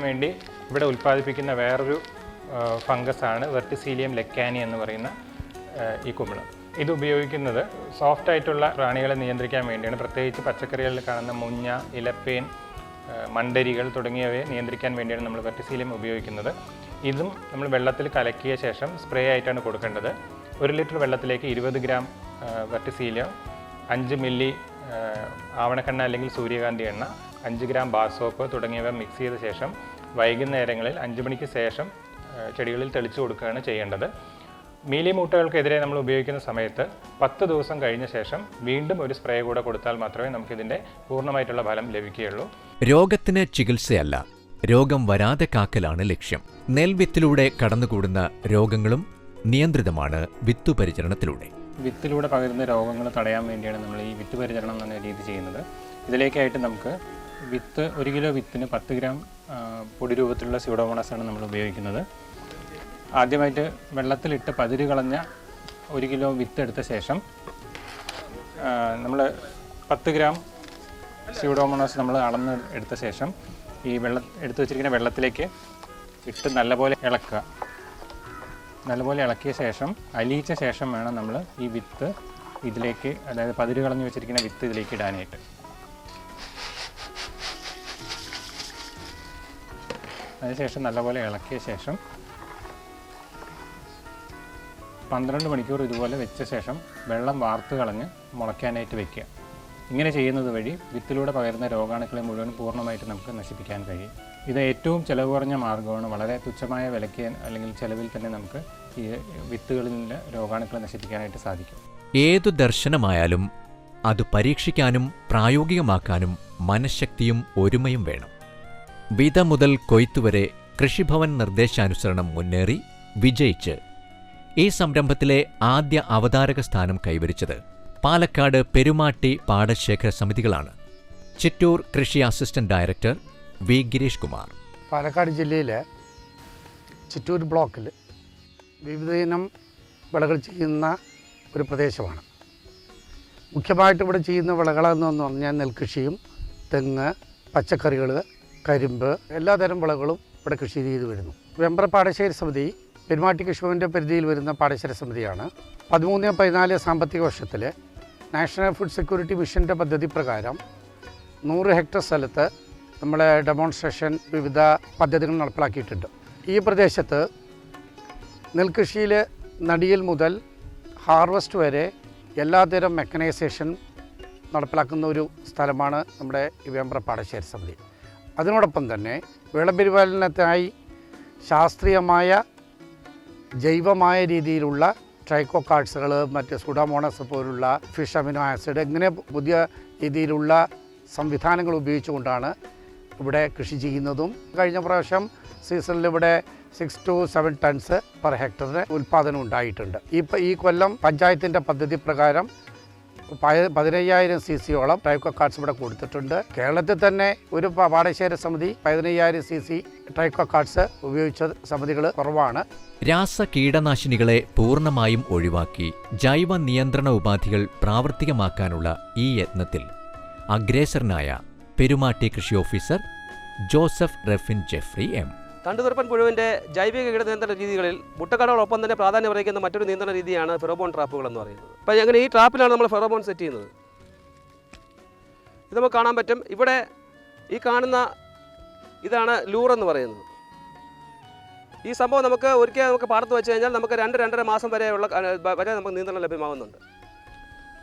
വേണ്ടി ഇവിടെ ഉൽപ്പാദിപ്പിക്കുന്ന വേറൊരു ഫംഗസാണ് വെർട്ടിസീലിയം ലെക്കാനി എന്ന് പറയുന്ന ഈ കുമിളം. ഇത് ഉപയോഗിക്കുന്നത് സോഫ്റ്റ് ആയിട്ടുള്ള പ്രാണികളെ നിയന്ത്രിക്കാൻ വേണ്ടിയാണ്. പ്രത്യേകിച്ച് പച്ചക്കറികളിൽ കാണുന്ന മുഞ്ഞ, ഇലപ്പേൻ, മണ്ടരികൾ തുടങ്ങിയവയെ നിയന്ത്രിക്കാൻ വേണ്ടിയാണ് നമ്മൾ വെർട്ടിസീലിയം ഉപയോഗിക്കുന്നത്. ഇതും നമ്മൾ വെള്ളത്തിൽ കലക്കിയ ശേഷം സ്പ്രേ ആയിട്ടാണ് കൊടുക്കേണ്ടത്. 1 ലിറ്റർ വെള്ളത്തിലേക്ക് 20 ഗ്രാം വെർട്ടിസീലിയം, 5 മില്ലി ആവണക്കെണ്ണ അല്ലെങ്കിൽ സൂര്യകാന്തി എണ്ണ, 5 ഗ്രാം ബാർ സോപ്പ് തുടങ്ങിയവ മിക്സ് ചെയ്ത ശേഷം വൈകുന്നേരങ്ങളിൽ 5 മണിക്ക് ശേഷം ചെടികളിൽ തെളിച്ചു കൊടുക്കുകയാണ് ചെയ്യേണ്ടത്. മീലി മൂട്ടകൾക്കെതിരെ നമ്മൾ ഉപയോഗിക്കുന്ന സമയത്ത് 10 ദിവസം കഴിഞ്ഞ ശേഷം വീണ്ടും ഒരു സ്പ്രേ കൂടെ കൊടുത്താൽ മാത്രമേ നമുക്കിതിൻ്റെ പൂർണ്ണമായിട്ടുള്ള ഫലം ലഭിക്കുകയുള്ളൂ. രോഗത്തിന് ചികിത്സയല്ല, രോഗം വരാതെ കാക്കലാണ് ലക്ഷ്യം. നെൽവിത്തിലൂടെ കടന്നുകൂടുന്ന രോഗങ്ങളും നിയന്ത്രിതമാണ് വിത്തുപരിചരണത്തിലൂടെ. വിത്തിലൂടെ പകരുന്ന രോഗങ്ങൾ തടയാൻ വേണ്ടിയാണ് നമ്മൾ ഈ വിത്ത് പരിചരണം എന്ന രീതി ചെയ്യുന്നത്. ഇതിലേക്കായിട്ട് നമുക്ക് 1 കിലോ വിത്തിന് 10 ഗ്രാം പൊടി രൂപത്തിലുള്ള സ്യൂഡോമോണാസാണ് നമ്മൾ ഉപയോഗിക്കുന്നത്. ആദ്യമായിട്ട് വെള്ളത്തിലിട്ട് പതിര് കളഞ്ഞ 1 കിലോ വിത്ത് എടുത്ത ശേഷം നമ്മൾ 10 ഗ്രാം സ്യൂഡോമോണാസ് നമ്മൾ അളന്ന് എടുത്ത ശേഷം ഈ എടുത്തു വെച്ചിരിക്കുന്ന വെള്ളത്തിലേക്ക് ഇട്ട് നല്ലപോലെ ഇളക്കുക. നല്ലപോലെ ഇളക്കിയ ശേഷം അലിയിച്ച ശേഷം വേണം നമ്മൾ ഈ വിത്ത് ഇതിലേക്ക്, അതായത് പതിര് കളഞ്ഞ് വെച്ചിരിക്കുന്ന വിത്ത് ഇതിലേക്ക് ഇടാനായിട്ട്. അതിനുശേഷം നല്ലപോലെ ഇളക്കിയ ശേഷം 12 മണിക്കൂർ ഇതുപോലെ വെച്ച ശേഷം വെള്ളം വാർത്ത് കളഞ്ഞ് മുളയ്ക്കാനായിട്ട് വെക്കുക. ഇങ്ങനെ ചെയ്യുന്നത് വഴി വിത്തിലൂടെ പകരുന്ന രോഗാണുക്കളെ മുഴുവൻ പൂർണ്ണമായിട്ട് നമുക്ക് നശിപ്പിക്കാൻ കഴിയും. ഇത് ഏറ്റവും ചിലവ് കുറഞ്ഞ മാർഗ്ഗമാണ്. വളരെ തുച്ഛമായ വിലയ്ക്ക് അല്ലെങ്കിൽ ചിലവിൽ തന്നെ നമുക്ക് ഈ വിത്തുകളിൽ നിന്ന് രോഗാണുക്കളെ നശിപ്പിക്കാനായിട്ട് സാധിക്കും. ഏതു ദർശനമായാലും അത് പരീക്ഷിക്കാനും പ്രായോഗികമാക്കാനും മനഃശക്തിയും ഒരുമയും വേണം. വിത മുതൽ കൊയ്ത്തുവരെ കൃഷിഭവൻ നിർദ്ദേശാനുസരണം മുന്നേറി വിജയിച്ച് ഈ സംരംഭത്തിലെ ആദ്യ അവതാരക സ്ഥാനം കൈവരിച്ചത് പാലക്കാട് പെരുമാട്ടി പാടശേഖര സമിതികളാണ്. ചിറ്റൂർ കൃഷി assistant director V Girish Kumar. Palakkad ജില്ലയിലെ ചിറ്റൂർ ബ്ലോക്കിൽ വിവിധയിനം വിളകൾ ചെയ്യുന്ന ഒരു പ്രദേശമാണ്. മുഖ്യമായിട്ട് ഇവിടെ ചെയ്യുന്ന വിളകളെന്ന് പറഞ്ഞാൽ നെൽകൃഷിയും, തെങ്ങ്, പച്ചക്കറികൾ, കരിമ്പ്, എല്ലാതരം വിളകളും ഇവിടെ കൃഷി ചെയ്തു വരുന്നു. വെമ്പ്ര പാടശേഖര സമിതി പെരുമാട്ടി കൃഷിഭവൻ്റെ പരിധിയിൽ വരുന്ന പാടശേഖര സമിതിയാണ്. 13-14 സാമ്പത്തിക വർഷത്തിൽ നാഷണൽ ഫുഡ് സെക്യൂരിറ്റി മിഷൻ്റെ പദ്ധതി പ്രകാരം 100 ഹെക്ടർ സ്ഥലത്ത് നമ്മളെ ഡെമോൺസ്ട്രേഷൻ വിവിധ പദ്ധതികൾ നടപ്പിലാക്കിയിട്ടുണ്ട്. ഈ പ്രദേശത്ത് നെൽകൃഷിയിൽ നടിയിൽ മുതൽ ഹാർവസ്റ്റ് വരെ എല്ലാതരം മെക്കനൈസേഷൻ നടപ്പിലാക്കുന്ന ഒരു സ്ഥലമാണ് നമ്മുടെ ഈ വെമ്പ്ര പാടശേഖര സമിതി. അതിനോടൊപ്പം തന്നെ വിളപരിപാലനത്തിനായി ശാസ്ത്രീയമായ ജൈവമായ രീതിയിലുള്ള ട്രൈക്കോകാർഡ്സുകൾ, മറ്റ് സുഡോമോണസ് പോലുള്ള ഫിഷ് അമിനോ ആസിഡ്, ഇങ്ങനെ പുതിയ രീതിയിലുള്ള സംവിധാനങ്ങൾ ഉപയോഗിച്ചുകൊണ്ടാണ് ഇവിടെ കൃഷി ചെയ്യുന്നതും. കഴിഞ്ഞ പ്രാവശ്യം സീസണിൽ ഇവിടെ 6 to 7 ടൺസ് പെർ ഹെക്ടറിന് ഉൽപ്പാദനം ഉണ്ടായിട്ടുണ്ട്. ഈ കൊല്ലം പഞ്ചായത്തിൻ്റെ പദ്ധതി പ്രകാരം 15,000 cc-യോളം ട്രൈക്കോകാർഡ്സ് ഇവിടെ കൊടുത്തിട്ടുണ്ട്. കേരളത്തിൽ തന്നെ ഒരു പാടശേഖര സമിതി 15,000 cc ട്രൈക്കോകാർഡ്സ് ഉപയോഗിച്ച സമിതികൾ കുറവാണ്. രാസ കീടനാശിനികളെ പൂർണ്ണമായും ഒഴിവാക്കി ജൈവ നിയന്ത്രണ ഉപാധികൾ പ്രാവർത്തികമാക്കാനുള്ള ഈ യത്നത്തിൽ അഗ്രേസരനായ പെരുമാട്ടി കൃഷി ഓഫീസർ ജോസഫ് റെഫിൻ ജെഫ്രി എം. തണ്ടുതുറപ്പൻ പുഴുവിൻ്റെ ജൈവിക കീടനിയന്ത്രണ രീതികളിൽ മുട്ടക്കാടുകളൊപ്പം തന്നെ പ്രാധാന്യം അറിയിക്കുന്ന മറ്റൊരു നിയന്ത്രണ രീതിയാണ് ഫെറോമോൺ ട്രാപ്പുകൾ എന്ന് പറയുന്നത്. അപ്പോൾ അങ്ങനെ ഈ ട്രാപ്പിലാണ് നമ്മൾ ഫെറോമോൺ സെറ്റ് ചെയ്യുന്നത്. ഇത് നമുക്ക് കാണാൻ പറ്റും. ഇവിടെ ഈ കാണുന്ന ഇതാണ് ലൂർ എന്ന് പറയുന്നത്. ഈ സംഭവം നമുക്ക് പാടത്ത് വെച്ച് കഴിഞ്ഞാൽ നമുക്ക് 2-2.5 മാസം വരെ നമുക്ക് നിയന്ത്രണം ലഭ്യമാകുന്നുണ്ട്.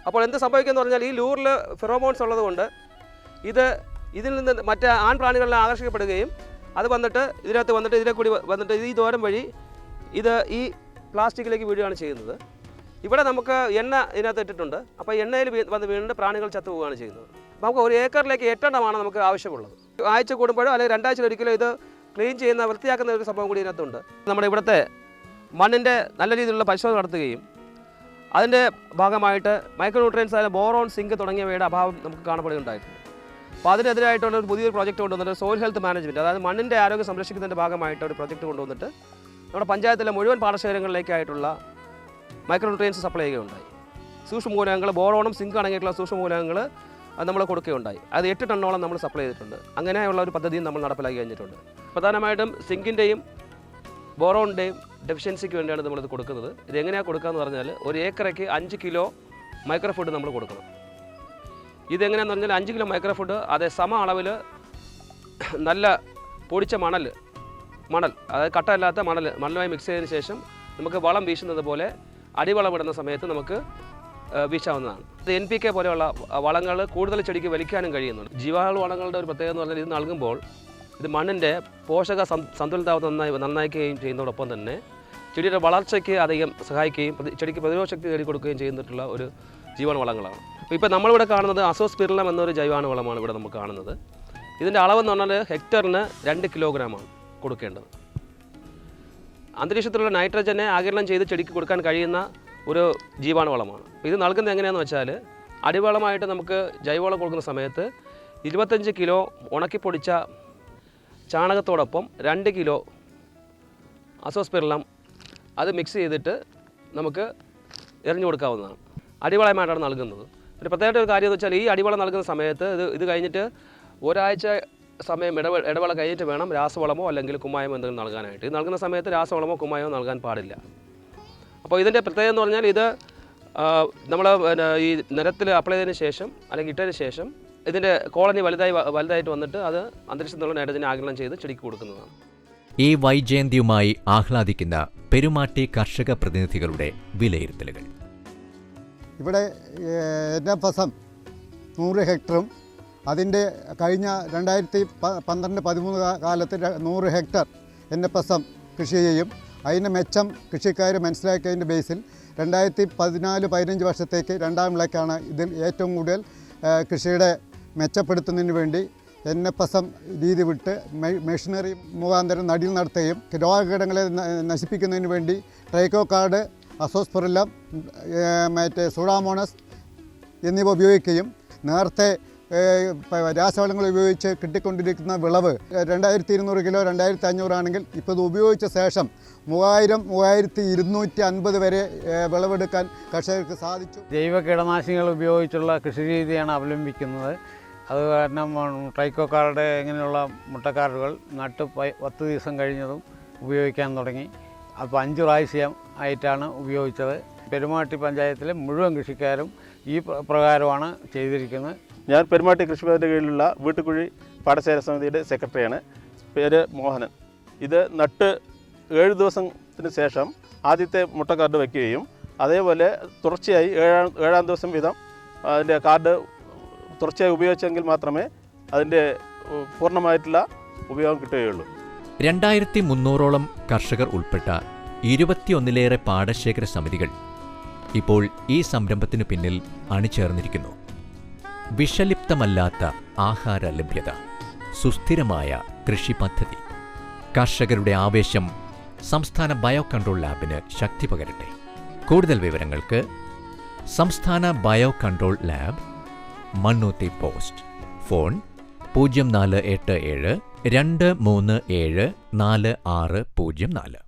അപ്പോൾ എന്ത് സംഭവിക്കുമെന്ന് പറഞ്ഞാൽ ഈ ലൂറിൽ ഫെറോമോൺസ് ഉള്ളതുകൊണ്ട് ഇതിൽ നിന്ന് മറ്റ് ആൺപ്രാണികളിൽ ആകർഷിക്കപ്പെടുകയും അത് വന്നിട്ട് ഇതിലെ കൂടി വന്നിട്ട് ഈ ദൂരം വഴി ഈ പ്ലാസ്റ്റിക്കിലേക്ക് വീഴുകയാണ് ചെയ്യുന്നത്. ഇവിടെ നമുക്ക് എണ്ണ ഇതിനകത്ത് ഇട്ടിട്ടുണ്ട്. അപ്പോൾ എണ്ണയിൽ വീണിട്ട് പ്രാണികൾ ചത്തുപോവുകയാണ് ചെയ്യുന്നത്. നമുക്ക് 1 ഏക്കറിലേക്ക് 8 എണ്ണമാണ് നമുക്ക് ആവശ്യമുള്ളത്. ആഴ്ച കൂടുമ്പോഴോ അല്ലെങ്കിൽ 2 ആഴ്ച ഒരിക്കലും ഇത് ക്ലീൻ ചെയ്യുന്ന, വൃത്തിയാക്കുന്ന ഒരു സംഭവം കൂടി ഇതിനകത്തുണ്ട്. നമ്മുടെ ഇവിടുത്തെ മണ്ണിൻ്റെ നല്ല രീതിയിലുള്ള പരിശോധന നടത്തുകയും അതിൻ്റെ ഭാഗമായിട്ട് മൈക്രോ ന്യൂട്രിയൻസ് ആയ ബോറോൺ, സിങ്ക് തുടങ്ങിയവയുടെ അഭാവം നമുക്ക് കാണപ്പെടുകയുണ്ടായിട്ടുണ്ട്. അപ്പോൾ അതിനെതിരായിട്ടുള്ള ഒരു പുതിയൊരു പ്രോജക്റ്റ് കൊണ്ടുവന്നിട്ട് സോയിൽ ഹെൽത്ത് മാനേജ്മെൻറ്റ്, അതായത് മണ്ണിൻ്റെ ആരോഗ്യം സംരക്ഷിക്കുന്നതിൻ്റെ ഭാഗമായിട്ട് ഒരു പ്രോജക്റ്റ് കൊണ്ടുവന്നിട്ട് നമ്മുടെ പഞ്ചായത്തിലെ മുഴുവൻ പാടശേഖരങ്ങളിലേക്കായിട്ടുള്ള മൈക്രോ ന്യൂട്രിയൻസ് സപ്ലൈ ചെയ്യുകയുണ്ടായി. സൂക്ഷ്മമൂലകങ്ങൾ, ബോറോണും സിങ്ക് അടങ്ങിയിട്ടുള്ള സൂക്ഷ്മമൂലകങ്ങൾ അത് നമ്മൾ കൊടുക്കുകയുണ്ടായി. അത് 8 ടണ്ണോളം നമ്മൾ സപ്ലൈ ചെയ്തിട്ടുണ്ട്. അങ്ങനെയുള്ള ഒരു പദ്ധതിയും നമ്മൾ നടപ്പിലാക്കി കഴിഞ്ഞിട്ടുണ്ട്. പ്രധാനമായിട്ടും സിങ്കിൻ്റെയും ബോറോണിൻ്റെയും ഡെഫിഷ്യൻസിക്ക് വേണ്ടിയാണ് നമ്മളിത് കൊടുക്കുന്നത്. ഇതെങ്ങനെയാണ് കൊടുക്കുക എന്ന് പറഞ്ഞാൽ 1 ഏക്കറയ്ക്ക് 5 കിലോ മൈക്രോ ഫുഡ് നമ്മൾ കൊടുക്കണം. ഇതെങ്ങനെയാണെന്ന് പറഞ്ഞാൽ 5 കിലോ മൈക്രോ ഫുഡ് അതേ സമ അളവിൽ നല്ല പൊടിച്ച മണൽ അതായത് കട്ടയല്ലാത്ത മണലുമായി മിക്സ് ചെയ്തതിന് ശേഷം നമുക്ക് വളം വീശുന്നത് പോലെ അടിവളം ഇടുന്ന സമയത്ത് നമുക്ക് വീശാവുന്നതാണ്. ഇത് NPK പോലെയുള്ള വളങ്ങൾ കൂടുതൽ ചെടിക്ക് വലിക്കാനും കഴിയുന്നുണ്ട്. ജീവാണു വളങ്ങളുടെ ഒരു പ്രത്യേകത എന്ന് പറഞ്ഞാൽ ഇത് നൽകുമ്പോൾ ഇത് മണ്ണിൻ്റെ പോഷക സന്തുലിതാവസ്ഥ നന്നാക്കുകയും ചെയ്യുന്നതോടൊപ്പം തന്നെ ചെടിയുടെ വളർച്ചയ്ക്ക് അധികം സഹായിക്കുകയും ചെടിക്ക് പ്രതിരോധ ശക്തി നേടിക്കൊടുക്കുകയും ചെയ്യുന്നിട്ടുള്ള ഒരു ജീവാണു വളങ്ങളാണ്. ഇപ്പോൾ നമ്മളിവിടെ കാണുന്നത് അസോസ്പിരില്ലം എന്നൊരു ജൈവാണു വളമാണ് ഇവിടെ നമുക്ക് കാണുന്നത്. ഇതിൻ്റെ അളവെന്ന് പറഞ്ഞാൽ ഹെക്ടറിന് 2 കിലോഗ്രാമാണ് കൊടുക്കേണ്ടത്. അന്തരീക്ഷത്തിലുള്ള നൈട്രജനെ ആഗിരണം ചെയ്ത് ചെടിക്ക് കൊടുക്കാൻ കഴിയുന്ന ഒരു ജീവാണു വളമാണ്. ഇത് നൽകുന്നത് എങ്ങനെയാണെന്ന് വെച്ചാൽ അടിവളമായിട്ട് നമുക്ക് ജൈവവളം കൊടുക്കുന്ന സമയത്ത് 25 കിലോ ഉണക്കിപ്പൊടിച്ച ചാണകത്തോടൊപ്പം 2 കിലോ അസോസ്പിരില്ലം അത് മിക്സ് ചെയ്തിട്ട് നമുക്ക് എറിഞ്ഞു കൊടുക്കാവുന്നതാണ്. അടിവളമായിട്ടാണ് നൽകുന്നത്. ഒരു പ്രത്യേക ഒരു കാര്യം എന്ന് വെച്ചാൽ ഈ അടിവളം നൽകുന്ന സമയത്ത് ഇത് കഴിഞ്ഞിട്ട് ഒരാഴ്ച സമയം ഇടവേള കഴിഞ്ഞിട്ട് വേണം രാസവളമോ അല്ലെങ്കിൽ കുമ്മായമോ എന്തെങ്കിലും നൽകാനായിട്ട്. ഇത് നൽകുന്ന സമയത്ത് രാസവളമോ കുമ്മായമോ നൽകാൻ പാടില്ല. അപ്പോൾ ഇതിൻ്റെ പ്രത്യേകത എന്ന് പറഞ്ഞാൽ ഇത് നമ്മൾ ഈ നിലത്തിൽ അപ്ലൈ ചെയ്തതിന് ശേഷം അല്ലെങ്കിൽ ഇട്ടതിന് ശേഷം ഇതിൻ്റെ കോളനി വലുതായിട്ട് വന്നിട്ട് അത് അന്തരീക്ഷത്തിലുള്ള നൈട്രജനെ ആഗിരണം ചെയ്ത് ചെടിക്ക് കൊടുക്കുന്നതാണ്. ഈ വൈജയന്തിയുമായി ആഹ്ലാദിക്കുന്ന പെരുമാട്ടി കർഷക പ്രതിനിധികളുടെ വിലയിരുത്തലുകൾ. ഇവിടെ NFSM 100 ഹെക്ടറും അതിൻ്റെ കഴിഞ്ഞ 2012-13 കാലത്ത് 100 ഹെക്ടർ NFSM കൃഷി ചെയ്യും. അതിന് മെച്ചം കൃഷിക്കാർ മനസ്സിലാക്കിയതിൻ്റെ ബേസിൽ 2014-15 വർഷത്തേക്ക് 2ാം വിളക്കാണ് ഇതിൽ ഏറ്റവും കൂടുതൽ കൃഷിയുടെ മെച്ചപ്പെടുത്തുന്നതിന് വേണ്ടി NFSM രീതി വിട്ട് മെഷീനറി മുഖാന്തരം നടീൽ നടത്തുകയും രോഗകീടങ്ങളെ നശിപ്പിക്കുന്നതിന് വേണ്ടി ട്രൈക്കോകാർഡ്, അസോസ്പിരില്ലം, സൂഡാമോണസ് എന്നിവ ഉപയോഗിക്കുകയും നേരത്തെ രാസവളങ്ങൾ ഉപയോഗിച്ച് കിട്ടിക്കൊണ്ടിരിക്കുന്ന വിളവ് 2200 കിലോ 2500 ആണെങ്കിൽ ഇപ്പോൾ ഇത് ഉപയോഗിച്ച ശേഷം 3250 വരെ വിളവെടുക്കാൻ കർഷകർക്ക് സാധിച്ചു. ജൈവ കീടനാശിനികൾ ഉപയോഗിച്ചുള്ള കൃഷിരീതിയാണ് അവലംബിക്കുന്നത്. അത് കാരണം ട്രൈക്കോകാർഡ് ഇങ്ങനെയുള്ള മുട്ടക്കാർഡുകൾ നട്ട് 10 ദിവസം കഴിഞ്ഞതും ഉപയോഗിക്കാൻ തുടങ്ങി. അപ്പോൾ 5 പ്രാവശ്യം ആയിട്ടാണ് ഉപയോഗിച്ചത്. പെരുമാട്ടി പഞ്ചായത്തിലെ മുഴുവൻ കൃഷിക്കാരും ഈ പ്രകാരമാണ് ചെയ്തിരിക്കുന്നത്. ഞാൻ പെരുമാട്ടി കൃഷിഭവൻ്റെ കീഴിലുള്ള വീട്ടുകുഴി പാടശേഖര സമിതിയുടെ സെക്രട്ടറിയാണ്. പേര് മോഹനൻ. ഇത് നട്ട് 7 ദിവസത്തിന് ശേഷം ആദ്യത്തെ മുട്ടക്കാർഡ് വയ്ക്കുകയും അതേപോലെ തുടർച്ചയായി 7ാം ദിവസം വീതം അതിൻ്റെ കാർഡ് തുടർച്ചയായി ഉപയോഗിച്ചെങ്കിൽ മാത്രമേ അതിൻ്റെ പൂർണ്ണമായിട്ടുള്ള ഉപയോഗം കിട്ടുകയുള്ളൂ. 2300ഓളം കർഷകർ ഉൾപ്പെട്ട 21ലേറെ പാടശേഖര സമിതികൾ ഇപ്പോൾ ഈ സംരംഭത്തിനു പിന്നിൽ അണിചേർന്നിരിക്കുന്നു. വിഷലിപ്തമല്ലാത്ത ആഹാര ലഭ്യത, സുസ്ഥിരമായ കൃഷി പദ്ധതി, കർഷകരുടെ ആവേശം സംസ്ഥാന ബയോ കൺട്രോൾ ലാബിന് ശക്തി പകരട്ടെ. കൂടുതൽ വിവരങ്ങൾക്ക് സംസ്ഥാന bio control lab, Mannuthy post, phone 0487 237 4604.